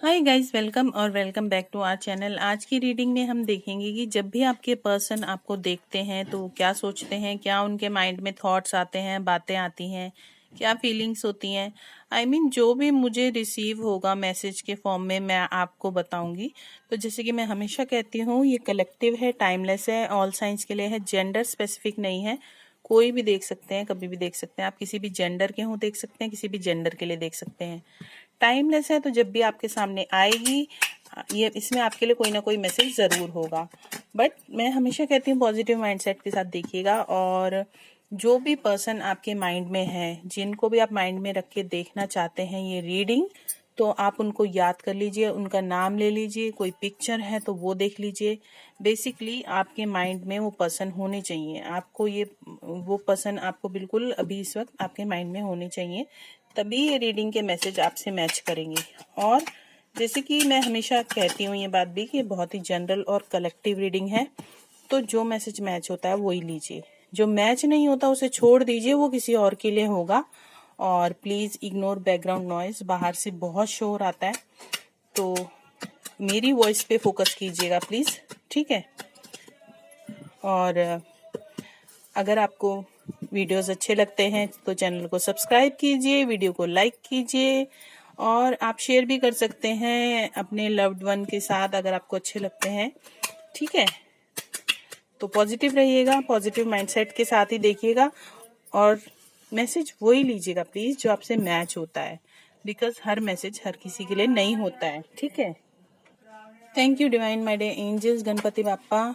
हाय guys, welcome और welcome back to our channel. आज की रीडिंग में हम देखेंगे कि जब भी आपके पर्सन आपको देखते हैं तो क्या सोचते हैं, क्या उनके माइंड में थॉट्स आते हैं, बातें आती हैं, क्या फीलिंग्स होती हैं। जो भी मुझे रिसीव होगा मैसेज के फॉर्म में मैं आपको बताऊंगी। तो जैसे कि मैं हमेशा कहती हूँ, ये कलेक्टिव है, टाइमलेस है, ऑल साइंस के लिए है, जेंडर स्पेसिफिक नहीं है। कोई भी देख सकते हैं, कभी भी देख सकते हैं। आप किसी भी जेंडर के हो देख सकते हैं, किसी भी जेंडर के लिए देख सकते हैं। टाइमलेस है, तो जब भी आपके सामने आएगी ये इसमें आपके लिए कोई ना कोई मैसेज ज़रूर होगा। बट मैं हमेशा कहती हूँ पॉजिटिव माइंडसेट के साथ देखिएगा। और जो भी पर्सन आपके माइंड में है, जिनको भी आप माइंड में रख के देखना चाहते हैं ये रीडिंग, तो आप उनको याद कर लीजिए, उनका नाम ले लीजिए, कोई पिक्चर है तो वो देख लीजिए। बेसिकली आपके माइंड में वो पर्सन होने चाहिए। आपको ये वो पर्सन आपको बिल्कुल अभी इस वक्त आपके माइंड में होने चाहिए, तभी ये रीडिंग के मैसेज आपसे मैच करेंगे। और जैसे कि मैं हमेशा कहती हूँ ये बात भी कि बहुत ही जनरल और कलेक्टिव रीडिंग है, तो जो मैसेज मैच होता है वही लीजिए, जो मैच नहीं होता उसे छोड़ दीजिए, वो किसी और के लिए होगा। और प्लीज़ इग्नोर बैकग्राउंड नॉइज, बाहर से बहुत शोर आता है, तो मेरी वॉइस पे फोकस कीजिएगा प्लीज़, ठीक है। और अगर आपको वीडियोस अच्छे लगते हैं तो चैनल को सब्सक्राइब कीजिए, वीडियो को लाइक कीजिए, और आप शेयर भी कर सकते हैं अपने लव्ड वन के साथ अगर आपको अच्छे लगते हैं, ठीक है। तो पॉजिटिव रहिएगा, पॉजिटिव माइंडसेट के साथ ही देखिएगा, और मैसेज वही लीजिएगा प्लीज जो आपसे मैच होता है, बिकॉज हर मैसेज हर किसी के लिए नहीं होता है, ठीक है। Thank you divine my day angels, Ganpati Bappa.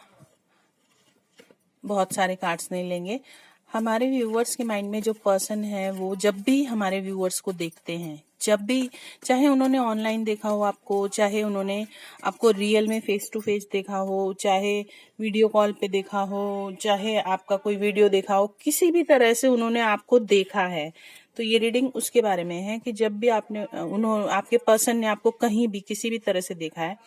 बहुत सारे कार्ड्स नहीं लेंगे। हमारे व्यूअर्स के माइंड में जो पर्सन है वो जब भी हमारे व्यूअर्स को देखते हैं, जब भी, चाहे उन्होंने ऑनलाइन देखा हो आपको, चाहे उन्होंने आपको रियल में फेस टू फेस देखा हो, चाहे वीडियो कॉल पे देखा हो, चाहे आपका कोई वीडियो देखा हो, किसी भी तरह से उन्होंने आपको देखा है, तो ये रीडिंग उसके बारे में है कि जब भी आपके पर्सन ने आपको कहीं भी किसी भी तरह से देखा है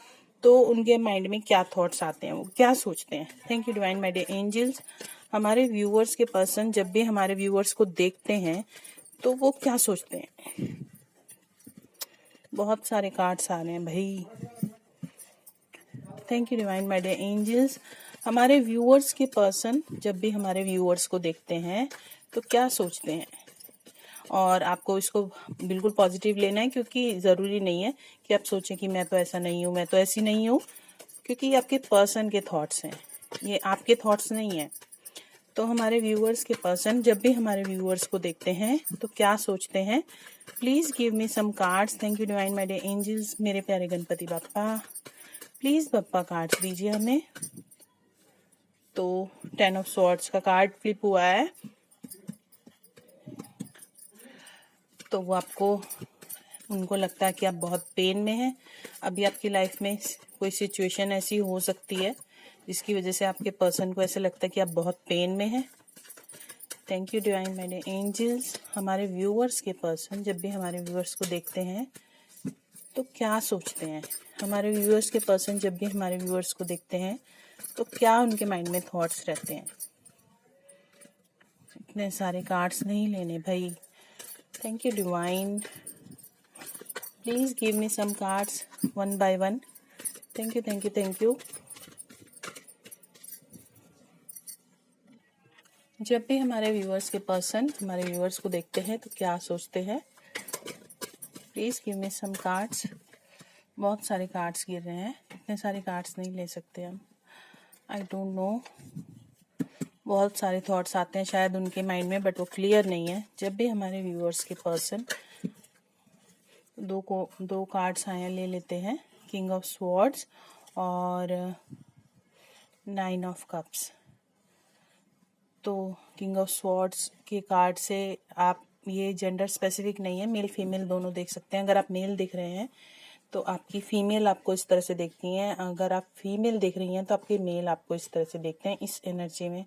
तो उनके माइंड में क्या थॉट्स आते हैं, वो क्या सोचते हैं। Thank you divine my day angels. हमारे व्यूअर्स के पर्सन जब भी हमारे व्यूअर्स को देखते हैं तो वो क्या सोचते हैं। बहुत सारे कार्ड्स आ रहे हैं भाई। Thank you divine my day angels. हमारे व्यूअर्स के पर्सन जब भी हमारे व्यूअर्स को देखते हैं तो क्या सोचते हैं, और आपको इसको बिल्कुल पॉजिटिव लेना है, क्योंकि ज़रूरी नहीं है कि आप सोचें कि मैं तो ऐसा नहीं हूँ, मैं तो ऐसी नहीं हूँ, क्योंकि ये आपके पर्सन के थॉट्स हैं, ये आपके थॉट्स नहीं है। तो हमारे व्यूअर्स के पर्सन जब भी हमारे व्यूअर्स को देखते हैं तो क्या सोचते हैं, please give me some cards. Thank you divine my day angels. मेरे प्यारे गणपति बाप्पा, प्लीज़ बप्पा कार्ड्स दीजिए हमें। तो 10 ऑफ स्वॉर्ड्स का कार्ड फ्लिप हुआ है, तो वो आपको, उनको लगता है कि आप बहुत पेन में हैं। अभी आपकी लाइफ में कोई सिचुएशन ऐसी हो सकती है जिसकी वजह से आपके पर्सन को ऐसा लगता है कि आप बहुत पेन में हैं। Thank you divine my day angels. हमारे व्यूअर्स के पर्सन जब भी हमारे व्यूअर्स को देखते हैं तो क्या सोचते हैं, हमारे व्यूअर्स के पर्सन जब भी हमारे व्यूअर्स को देखते हैं तो क्या उनके माइंड में थॉट्स रहते हैं। इतने सारे कार्ड्स नहीं लेने भाई। Thank you divine, please give me some cards one by one. Thank you thank you thank you. जब भी हमारे व्यूअर्स के पर्सन हमारे व्यूअर्स को देखते हैं तो क्या सोचते हैं, please give me some cards. बहुत सारे कार्ड्स गिर रहे हैं, इतने सारे कार्ड्स नहीं ले सकते हम, आई डोंट नो। बहुत सारे थॉट्स आते हैं शायद उनके माइंड में, बट वो क्लियर नहीं है। जब भी हमारे व्यूअर्स के पर्सन, दो कार्ड्स आए हैं, ले लेते हैं। किंग ऑफ स्वॉर्ड्स और 9 ऑफ कप्स। तो किंग ऑफ स्वॉर्ड्स के कार्ड से आप, ये जेंडर स्पेसिफिक नहीं है, मेल फीमेल दोनों देख सकते हैं। अगर आप मेल दिख रहे हैं तो आपकी फीमेल आपको इस तरह से देखती हैं, अगर आप फीमेल देख रही हैं तो आपके मेल आपको इस तरह से देखते हैं। इस एनर्जी में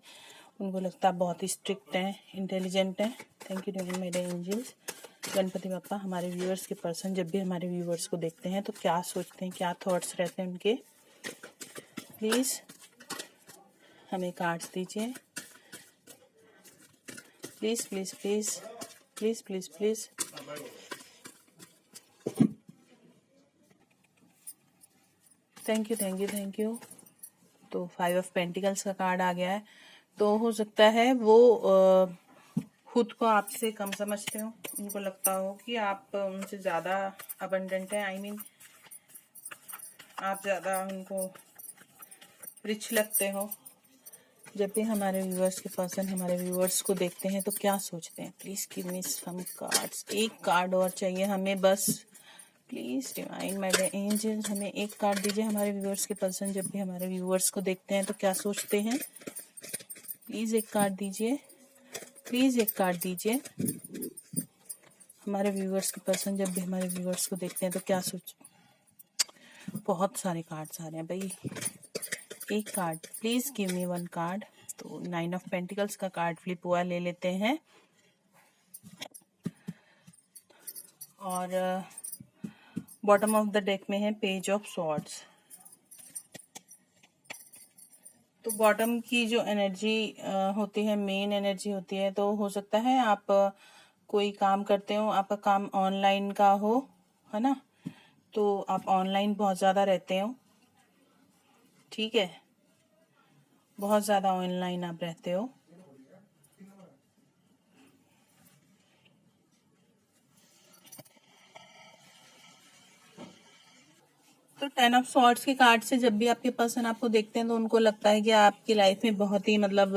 उनको लगता है बहुत ही स्ट्रिक्ट हैं, इंटेलिजेंट हैं। Thank you divine my day angels. Ganpati Bappa, हमारे व्यूअर्स के पर्सन जब भी हमारे व्यूअर्स को देखते हैं तो क्या सोचते हैं, क्या थॉट्स रहते हैं उनके, प्लीज़ हमें कार्ड्स दीजिए। Please please please please please please. Thank you thank you thank you. तो 5 ऑफ पेंटिकल्स का कार्ड आ गया है। तो हो सकता है वो खुद को आपसे कम समझते हो, उनको लगता हो कि आप उनसे ज़्यादा अबंडेंट है। आई मीन आप ज़्यादा उनको रिच लगते हो। जब भी हमारे व्यूअर्स के पर्सन हमारे व्यूअर्स को देखते हैं तो क्या सोचते हैं? Please give me some cards. एक कार्ड और चाहिए हमें बस। प्लीज़ डिवाइन माय एंजल्स, हमें एक कार्ड दीजिए। हमारे व्यूअर्स के पर्सन जब भी हमारे व्यूअर्स को देखते हैं तो क्या सोचते हैं? प्लीज़ एक कार्ड दीजिए, प्लीज़ एक कार्ड दीजिए। हमारे व्यूअर्स के पर्सन जब भी हमारे व्यूअर्स को देखते हैं तो क्या सोच। बहुत सारे कार्ड्स आ रहे हैं भाई। एक card, please give me one card. तो 9 ऑफ पेंटिकल्स का कार्ड फ्लिप हुआ, ले लेते हैं। और बॉटम ऑफ द डेक में है पेज ऑफ सॉर्ड्स। तो बॉटम की जो एनर्जी होती है, मेन एनर्जी होती है, तो हो सकता है आप कोई काम करते हो, आपका काम ऑनलाइन का हो, है ना? तो आप ऑनलाइन बहुत ज़्यादा रहते हो, ठीक है? बहुत ज़्यादा ऑनलाइन आप रहते हो। तो 10 ऑफ सॉर्ड्स के कार्ड से जब भी आपके पर्सन आपको देखते हैं तो उनको लगता है कि आपकी लाइफ में बहुत ही मतलब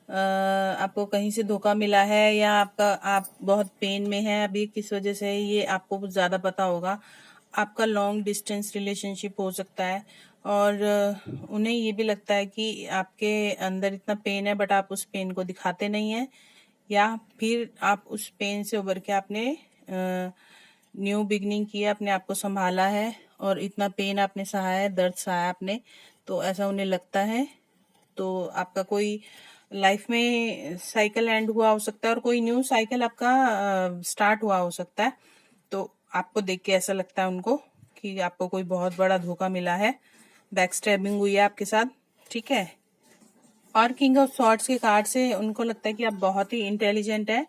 आपको कहीं से धोखा मिला है, या आप बहुत पेन में हैं अभी, किस वजह से ये आपको कुछ ज़्यादा पता होगा। आपका लॉन्ग डिस्टेंस रिलेशनशिप हो सकता है, और उन्हें ये भी लगता है कि आपके अंदर इतना पेन है बट आप उस पेन को दिखाते नहीं हैं, या फिर आप उस पेन से उबर के आपने न्यू बिगनिंग किया, अपने आप को संभाला है, और इतना पेन आपने सहा है, दर्द सहा आपने, तो ऐसा उन्हें लगता है। तो आपका कोई लाइफ में साइकिल एंड हुआ हो सकता है, और कोई न्यू साइकिल आपका स्टार्ट हुआ हो सकता है। तो आपको देख के ऐसा लगता है उनको कि आपको कोई बहुत बड़ा धोखा मिला है, बैक स्टैबिंग हुई है आपके साथ, ठीक है? और किंग ऑफ सॉर्ड्स के कार्ड से उनको लगता है कि आप बहुत ही इंटेलिजेंट हैं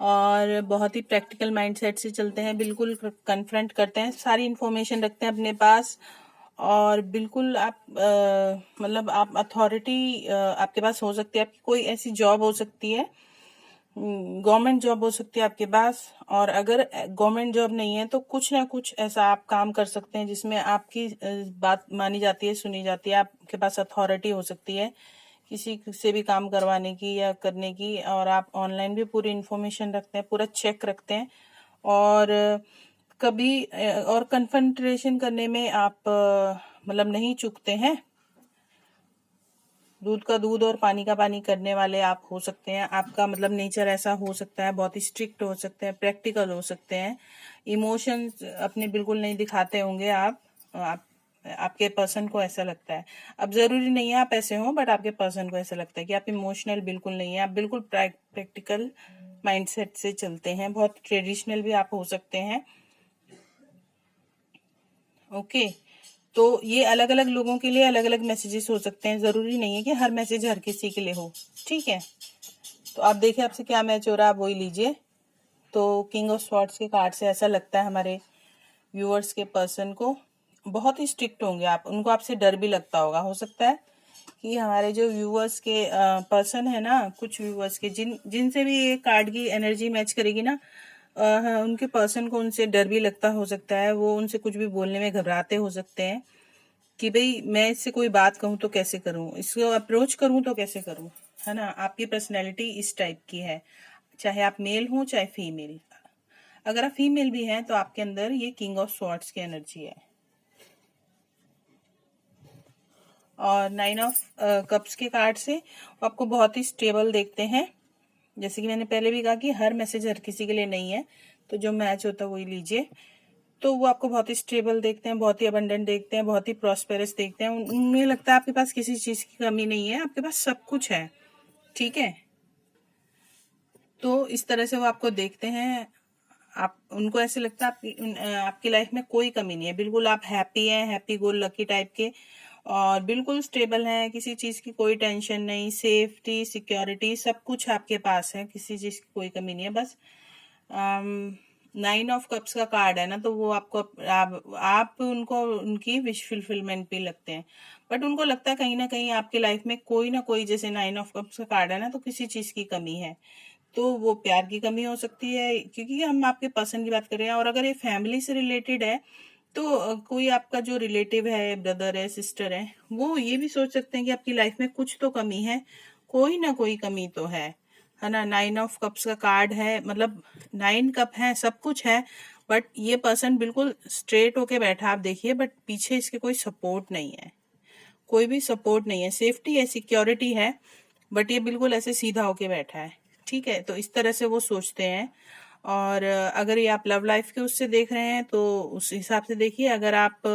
और बहुत ही प्रैक्टिकल माइंडसेट से चलते हैं, बिल्कुल कन्फ्रंट करते हैं, सारी इन्फॉर्मेशन रखते हैं अपने पास, और बिल्कुल आप मतलब आप अथॉरिटी आपके पास हो सकती है। आपकी कोई ऐसी जॉब हो सकती है, गवर्नमेंट जॉब हो सकती है आपके पास, और अगर गवर्नमेंट जॉब नहीं है तो कुछ ना कुछ ऐसा आप काम कर सकते हैं जिसमें आपकी बात मानी जाती है, सुनी जाती है। आपके पास अथॉरिटी हो सकती है किसी से भी काम करवाने की या करने की, और आप ऑनलाइन भी पूरी इन्फॉर्मेशन रखते हैं, पूरा चेक रखते हैं, और कभी और कन्फंट्रेशन करने में आप मतलब नहीं चूकते हैं। दूध का दूध और पानी का पानी करने वाले आप हो सकते हैं। आपका मतलब नेचर ऐसा हो सकता है, बहुत ही स्ट्रिक्ट हो सकते हैं, प्रैक्टिकल हो सकते हैं, इमोशंस अपने बिल्कुल नहीं दिखाते होंगे आप आपके पर्सन को ऐसा लगता है। अब जरूरी नहीं है आप ऐसे हो, बट आपके पर्सन को ऐसा लगता है कि आप इमोशनल बिल्कुल नहीं है, आप बिल्कुल प्रैक्टिकल माइंडसेट से चलते हैं, बहुत ट्रेडिशनल भी आप हो सकते हैं। ओके, तो ये अलग अलग लोगों के लिए अलग अलग मैसेजेस हो सकते हैं, जरूरी नहीं है कि हर मैसेज हर किसी के लिए हो, ठीक है? तो आप देखिए आपसे क्या मैच हो रहा है, आप वही लीजिए। तो किंग ऑफ स्वॉर्ड्स के कार्ड से ऐसा लगता है हमारे व्यूअर्स के पर्सन को बहुत ही स्ट्रिक्ट होंगे आप, उनको आपसे डर भी लगता होगा। हो सकता है कि हमारे जो व्यूअर्स के पर्सन है ना, कुछ व्यूअर्स के जिनसे भी ये कार्ड की एनर्जी मैच करेगी ना, हाँ, उनके पर्सन को उनसे डर भी लगता हो सकता है, वो उनसे कुछ भी बोलने में घबराते हो सकते हैं कि भाई मैं इससे कोई बात कहूँ तो कैसे करूँ, इसको अप्रोच करूँ तो कैसे करूँ, है ना? आपकी पर्सनैलिटी इस टाइप की है, चाहे आप मेल हो चाहे फीमेल। अगर आप फीमेल भी हैं तो आपके अंदर ये किंग ऑफ स्वॉर्ड्स की एनर्जी है। और 9 ऑफ कप्स के कार्ड से वो आपको बहुत ही स्टेबल देखते हैं। जैसे कि मैंने पहले भी कहा कि हर मैसेज हर किसी के लिए नहीं है, तो जो मैच होता है वही लीजिए। तो वो आपको बहुत ही स्टेबल देखते हैं, बहुत ही अबंडेंट देखते हैं, बहुत ही प्रॉस्पेरस देखते हैं। उन्हें लगता है आपके पास किसी चीज की कमी नहीं है, आपके पास सब कुछ है, ठीक है? तो इस तरह से वो आपको देखते हैं। आप उनको ऐसे लगता है आपकी लाइफ में कोई कमी नहीं है, बिल्कुल आप हैप्पी हैं, हैप्पी गो लकी टाइप के, और बिल्कुल स्टेबल हैं, किसी चीज की कोई टेंशन नहीं, सेफ्टी सिक्योरिटी सब कुछ आपके पास है, किसी चीज की कोई कमी नहीं है। बस 9 ऑफ कप्स का कार्ड है ना, तो वो आपको आप उनको उनकी विश फुलफिलमेंट भी लगते हैं, बट उनको लगता है कहीं ना कहीं आपके लाइफ में कोई ना कोई, जैसे 9 ऑफ कप्स का कार्ड है ना, तो किसी चीज की कमी है। तो वो प्यार की कमी हो सकती है, क्योंकि हम आपके पर्सन की बात कर रहे हैं। और अगर ये फैमिली से रिलेटेड है, तो कोई आपका जो रिलेटिव है, ब्रदर है, सिस्टर है, वो ये भी सोच सकते हैं कि आपकी लाइफ में कुछ तो कमी है, कोई ना कोई कमी तो है ना। 9 ऑफ कप्स का कार्ड है, मतलब 9 कप है, सब कुछ है, बट ये पर्सन बिल्कुल स्ट्रेट होके बैठा, आप देखिए, बट पीछे इसके कोई सपोर्ट नहीं है, कोई भी सपोर्ट नहीं है। सेफ्टी है, सिक्योरिटी है, बट ये बिल्कुल ऐसे सीधा होके बैठा है। ठीक है, तो इस तरह से वो सोचते हैं। और अगर ये आप लव लाइफ के उससे देख रहे हैं, तो उस हिसाब से देखिए। अगर आप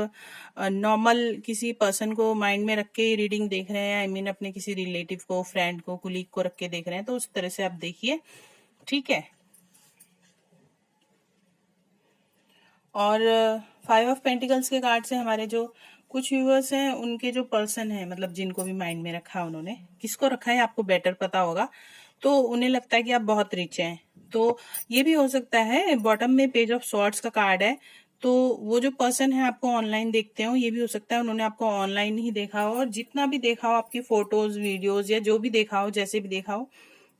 नॉर्मल किसी पर्सन को माइंड में रख के रीडिंग देख रहे हैं, आई मीन अपने किसी रिलेटिव को, फ्रेंड को, कुलीग को रख के देख रहे हैं, तो उस तरह से आप देखिए। ठीक है। और 5 ऑफ पेंटिकल्स के कार्ड से हमारे जो कुछ व्यूअर्स हैं, उनके जो पर्सन है, मतलब जिनको भी माइंड में रखा है, उन्होंने किसको रखा है आपको बेटर पता होगा, तो उन्हें लगता है कि आप बहुत रिच हैं। तो ये भी हो सकता है। बॉटम में पेज ऑफ सॉर्ड्स का कार्ड है, तो वो जो पर्सन है आपको ऑनलाइन देखते हो, ये भी हो सकता है उन्होंने आपको ऑनलाइन ही देखा हो, और जितना भी देखा हो, आपकी फोटोज, वीडियोज, या जो भी देखा हो, जैसे भी देखा हो,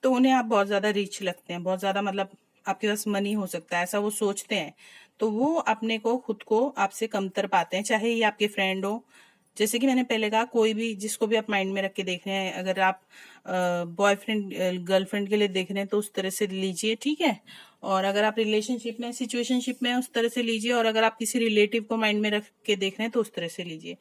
तो उन्हें आप बहुत ज्यादा रिच लगते हैं, बहुत ज्यादा, मतलब आपके पास मनी हो सकता है, ऐसा वो सोचते हैं। तो वो अपने को, खुद को आपसे कमतर पाते हैं, चाहे ये आपके फ्रेंड हो। जैसे कि मैंने पहले कहा, कोई भी जिसको भी आप माइंड में रख के देख रहे हैं, अगर आप बॉयफ्रेंड गर्लफ्रेंड के लिए देख रहे हैं, तो उस तरह से लीजिए। ठीक है। और अगर आप रिलेशनशिप में, सिचुएशनशिप में, उस तरह से लीजिए। और अगर आप किसी रिलेटिव को माइंड में रख के देख रहे हैं, तो उस तरह से लीजिए।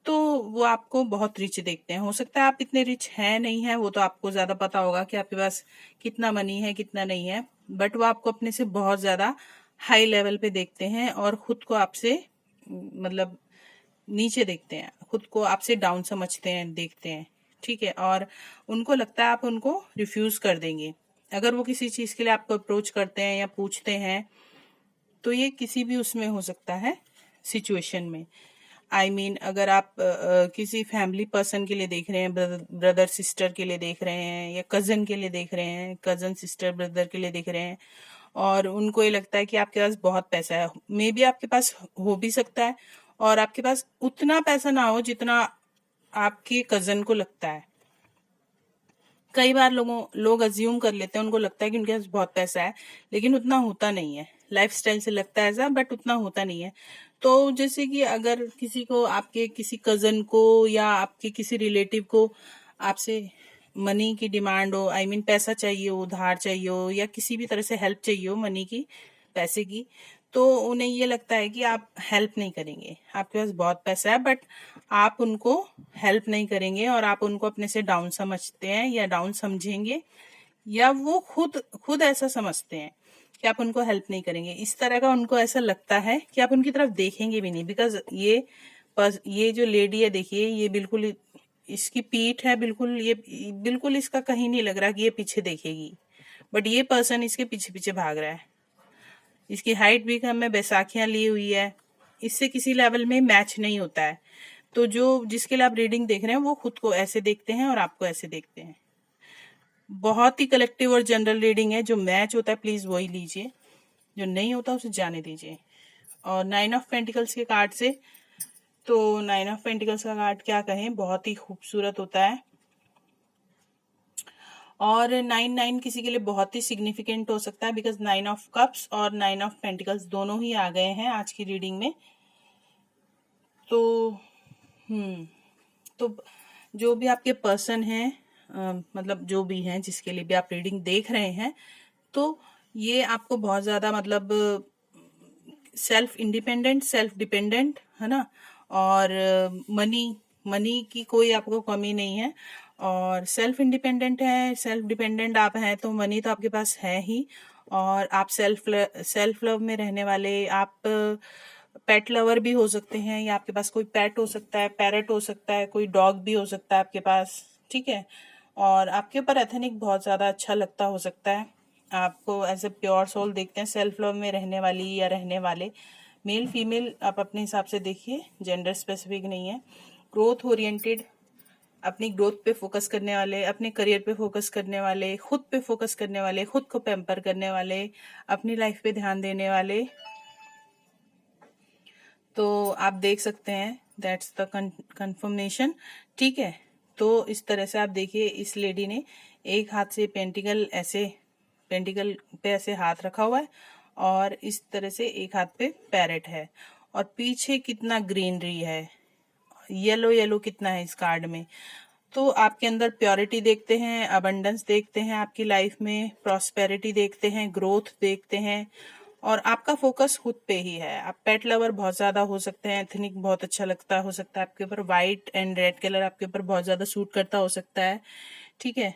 तो वो आपको बहुत रिच देखते हैं। हो सकता है आप इतने रिच हैं, नहीं है, वो तो आपको ज्यादा पता होगा कि आपके पास कितना मनी है, कितना नहीं है, बट वो आपको अपने से बहुत ज्यादा हाई लेवल पे देखते हैं, और खुद को आपसे मतलब नीचे देखते हैं, खुद को आपसे डाउन समझते हैं, देखते हैं। ठीक है। और उनको लगता है आप उनको रिफ्यूज कर देंगे। अगर वो किसी चीज के लिए आपको अप्रोच करते हैं या पूछते हैं, तो ये किसी भी उसमें हो सकता है, सिचुएशन में। आई मीन अगर आप किसी फैमिली पर्सन के लिए देख रहे हैं, ब्रदर सिस्टर के लिए देख रहे हैं, या कजन के लिए देख रहे हैं, कजन सिस्टर ब्रदर के लिए देख रहे हैं, और उनको ये लगता है कि आपके पास बहुत पैसा है, मे बी आपके पास हो भी सकता है, और आपके पास उतना पैसा ना हो जितना आपके कजन को लगता है। कई बार लोग अज्यूम कर लेते हैं, उनको लगता है कि उनके पास बहुत पैसा है, लेकिन उतना होता नहीं है। लाइफस्टाइल से लगता है ऐसा, बट उतना होता नहीं है। तो जैसे कि अगर किसी को, आपके किसी कजन को या आपके किसी रिलेटिव को आपसे मनी की डिमांड हो, आई मीन पैसा चाहिए हो, उधार चाहिए हो, या किसी भी तरह से हेल्प चाहिए हो मनी की, पैसे की, तो उन्हें ये लगता है कि आप हेल्प नहीं करेंगे। आपके पास बहुत पैसा है, बट आप उनको हेल्प नहीं करेंगे, और आप उनको अपने से डाउन समझते हैं, या डाउन समझेंगे, या वो खुद खुद ऐसा समझते हैं कि आप उनको हेल्प नहीं करेंगे। इस तरह का उनको ऐसा लगता है कि आप उनकी तरफ देखेंगे भी नहीं। बिकॉज ये जो लेडी है, देखिए, ये बिल्कुल, इसकी पीठ है बिल्कुल, ये बिल्कुल इसका कहीं नहीं लग रहा कि ये पीछे देखेगी, बट ये पर्सन इसके पीछे पीछे भाग रहा है। इसकी हाइट भी कम है, बैसाखियां ली हुई है, इससे किसी लेवल में मैच नहीं होता है। तो जो जिसके लिए आप रीडिंग देख रहे हैं, वो खुद को ऐसे देखते हैं और आपको ऐसे देखते हैं। बहुत ही कलेक्टिव और जनरल रीडिंग है। जो मैच होता है प्लीज वही लीजिए, जो नहीं होता उसे जाने दीजिए। और 9 ऑफ पेंटिकल्स के कार्ड से, तो 9 ऑफ पेंटिकल्स का कार्ड क्या कहें, बहुत ही खूबसूरत होता है। और 9 किसी के लिए बहुत ही सिग्निफिकेंट हो सकता है, बिकॉज 9 ऑफ कप्स और 9 ऑफ पेंटिकल्स दोनों ही आ गए हैं आज की रीडिंग में। तो तो जो भी आपके पर्सन हैं, मतलब जो भी हैं, जिसके लिए भी आप रीडिंग देख रहे हैं, तो ये आपको बहुत ज्यादा, मतलब सेल्फ इंडिपेंडेंट, सेल्फ डिपेंडेंट, है ना। और मनी मनी की कोई आपको कमी नहीं है, और सेल्फ इंडिपेंडेंट है, सेल्फ डिपेंडेंट आप हैं, तो मनी तो आपके पास है ही। और आप सेल्फ लव में रहने वाले, आप पेट लवर भी हो सकते हैं, या आपके पास कोई पेट हो सकता है, पैरट हो सकता है, कोई डॉग भी हो सकता है आपके पास। ठीक है। और आपके ऊपर एथनिक बहुत ज्यादा अच्छा लगता हो सकता है, आपको एज ए प्योर सोल देखते हैं, सेल्फ लव में रहने वाली या रहने वाले। मेल फीमेल आप अपने हिसाब से देखिए, जेंडर स्पेसिफिक नहीं है। ग्रोथ ओरिएंटेड, अपनी ग्रोथ पे फोकस करने वाले, अपने करियर पे फोकस करने वाले, खुद पे फोकस करने वाले, खुद को पैम्पर करने वाले, अपनी लाइफ पे ध्यान देने वाले। तो आप देख सकते हैं, दैट्स द कंफर्मेशन। ठीक है, तो इस तरह से आप देखिए, इस लेडी ने एक हाथ से पेंटिकल पे ऐसे हाथ रखा हुआ है और इस तरह से एक हाथ पे पैरेट है, और पीछे कितना ग्रीनरी है, येलो येलो कितना है इस कार्ड में। तो आपके अंदर प्योरिटी देखते हैं, अबंडेंस देखते हैं, आपकी लाइफ में प्रॉस्पेरिटी देखते हैं, ग्रोथ देखते हैं, और आपका फोकस खुद पे ही है। आप पेट लवर बहुत ज्यादा हो सकते हैं, एथनिक बहुत अच्छा लगता हो सकता है आपके ऊपर, व्हाइट एंड रेड कलर आपके ऊपर बहुत ज्यादा सूट करता हो सकता है। ठीक है,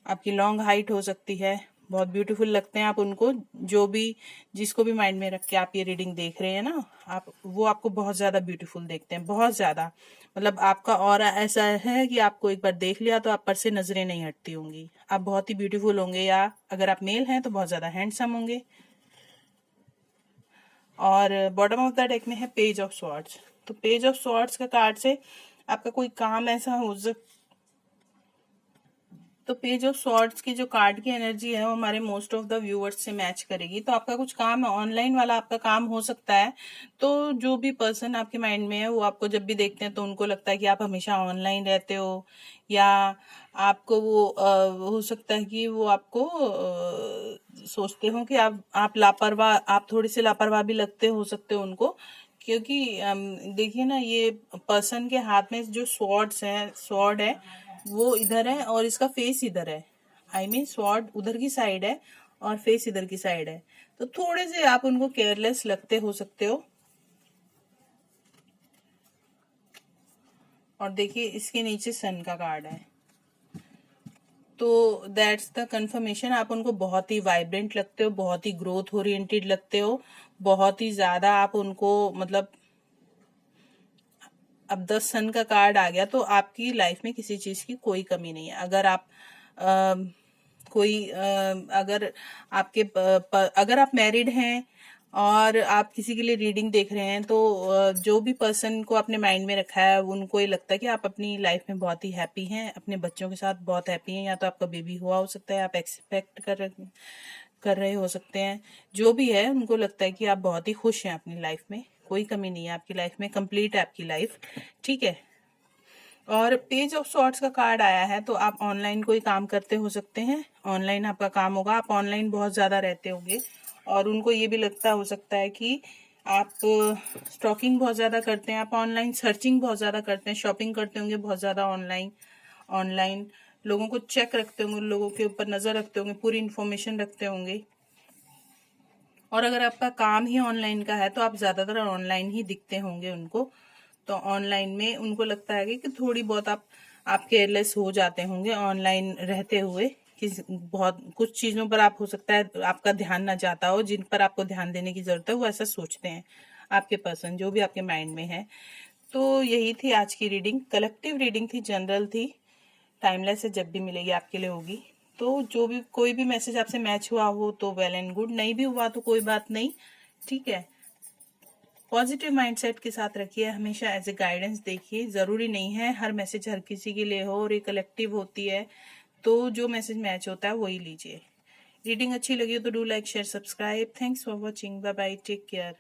आपकी लॉन्ग हाइट हो सकती है, बहुत ब्यूटीफुल लगते हैं आप उनको, जो भी जिसको भी माइंड में रख के आप ये रीडिंग देख रहे हैं ना, आप वो आपको बहुत ज्यादा ब्यूटीफुल देखते हैं, बहुत ज्यादा। मतलब आपका ऑरा ऐसा है कि आपको एक बार देख लिया तो आप पर से नजरें नहीं हटती होंगी, आप बहुत ही ब्यूटीफुल होंगे, या अगर आप मेल हैं तो बहुत ज्यादा हैंडसम होंगे। और बॉटम ऑफ द डेक में है पेज ऑफ स्वॉर्ड्स। तो पेज ऑफ स्वॉर्ड्स का कार्ड से आपका कोई काम ऐसा हो तो पेज ऑफ स्वॉर्ड्स की जो कार्ड की एनर्जी है वो हमारे मोस्ट ऑफ द व्यूअर्स से मैच करेगी। तो आपका कुछ काम है, ऑनलाइन वाला आपका काम हो सकता है। तो जो भी पर्सन आपके माइंड में है वो आपको जब भी देखते हैं तो उनको लगता है कि आप हमेशा ऑनलाइन रहते हो, या आपको वो हो सकता है कि वो आपको सोचते हो कि आप लापरवाह, आप थोड़े से लापरवाह भी लगते हो सकते हो उनको। क्योंकि देखिए ना, ये पर्सन के हाथ में जो स्वॉर्ड है वो इधर है और इसका फेस इधर है। आई मीन स्वॉर्ड उधर की साइड है और फेस इधर की साइड है। तो थोड़े से आप उनको केयरलेस लगते हो सकते हो। और देखिए इसके नीचे सन का कार्ड है। तो दैट्स द कंफर्मेशन, आप उनको बहुत ही वाइब्रेंट लगते हो, बहुत ही ग्रोथ ओरिएंटेड लगते हो, बहुत ही ज्यादा आप उनको मतलब, अब 10 सन का कार्ड आ गया तो आपकी लाइफ में किसी चीज की कोई कमी नहीं है। अगर आप अ, कोई अगर अगर आप मैरिड हैं और आप किसी के लिए रीडिंग देख रहे हैं, तो जो भी पर्सन को आपने माइंड में रखा है उनको ये लगता है कि आप अपनी लाइफ में बहुत ही हैप्पी हैं, अपने बच्चों के साथ बहुत हैप्पी हैं, या तो आपका बेबी हुआ हो सकता है, आप एक्सपेक्ट कर रहे हो सकते हैं। जो भी है उनको लगता है कि आप बहुत ही खुश हैं अपनी लाइफ में, कोई कमी नहीं है आपकी लाइफ में, कंप्लीट है आपकी लाइफ। ठीक है, और पेज ऑफ सॉर्ट्स का कार्ड आया है, तो आप ऑनलाइन कोई काम करते हो सकते हैं, ऑनलाइन आपका काम होगा, आप ऑनलाइन बहुत ज्यादा रहते होंगे, और उनको ये भी लगता हो सकता है कि आप स्टॉकिंग बहुत ज्यादा करते हैं, आप ऑनलाइन सर्चिंग बहुत ज्यादा करते हैं, शॉपिंग करते होंगे बहुत ज्यादा ऑनलाइन, ऑनलाइन लोगों को चेक रखते होंगे, लोगों के ऊपर नजर रखते होंगे, पूरी इन्फॉर्मेशन रखते होंगे। और अगर आपका काम ही ऑनलाइन का है तो आप ज्यादातर ऑनलाइन ही दिखते होंगे उनको। तो ऑनलाइन में उनको लगता है कि थोड़ी बहुत आप केयरलेस हो जाते होंगे ऑनलाइन रहते हुए, कि बहुत कुछ चीजों पर आप हो सकता है आपका ध्यान ना जाता हो, जिन पर आपको ध्यान देने की जरूरत है वो ऐसा सोचते हैं आपके पर्सन, जो भी आपके माइंड में है। तो यही थी आज की रीडिंग, कलेक्टिव रीडिंग थी, जनरल थी, टाइमलेस है, जब भी मिलेगी आपके लिए होगी। तो जो भी कोई भी मैसेज आपसे मैच हुआ हो तो वेल एंड गुड, नहीं भी हुआ तो कोई बात नहीं। ठीक है, पॉजिटिव माइंडसेट के साथ रखिए, हमेशा एज ए गाइडेंस देखिए, जरूरी नहीं है हर मैसेज हर किसी के लिए हो, और ये कलेक्टिव होती है, तो जो मैसेज मैच होता है वही लीजिए। रीडिंग अच्छी लगी हो तो do like share subscribe. Thanks for watching, bye bye, take care.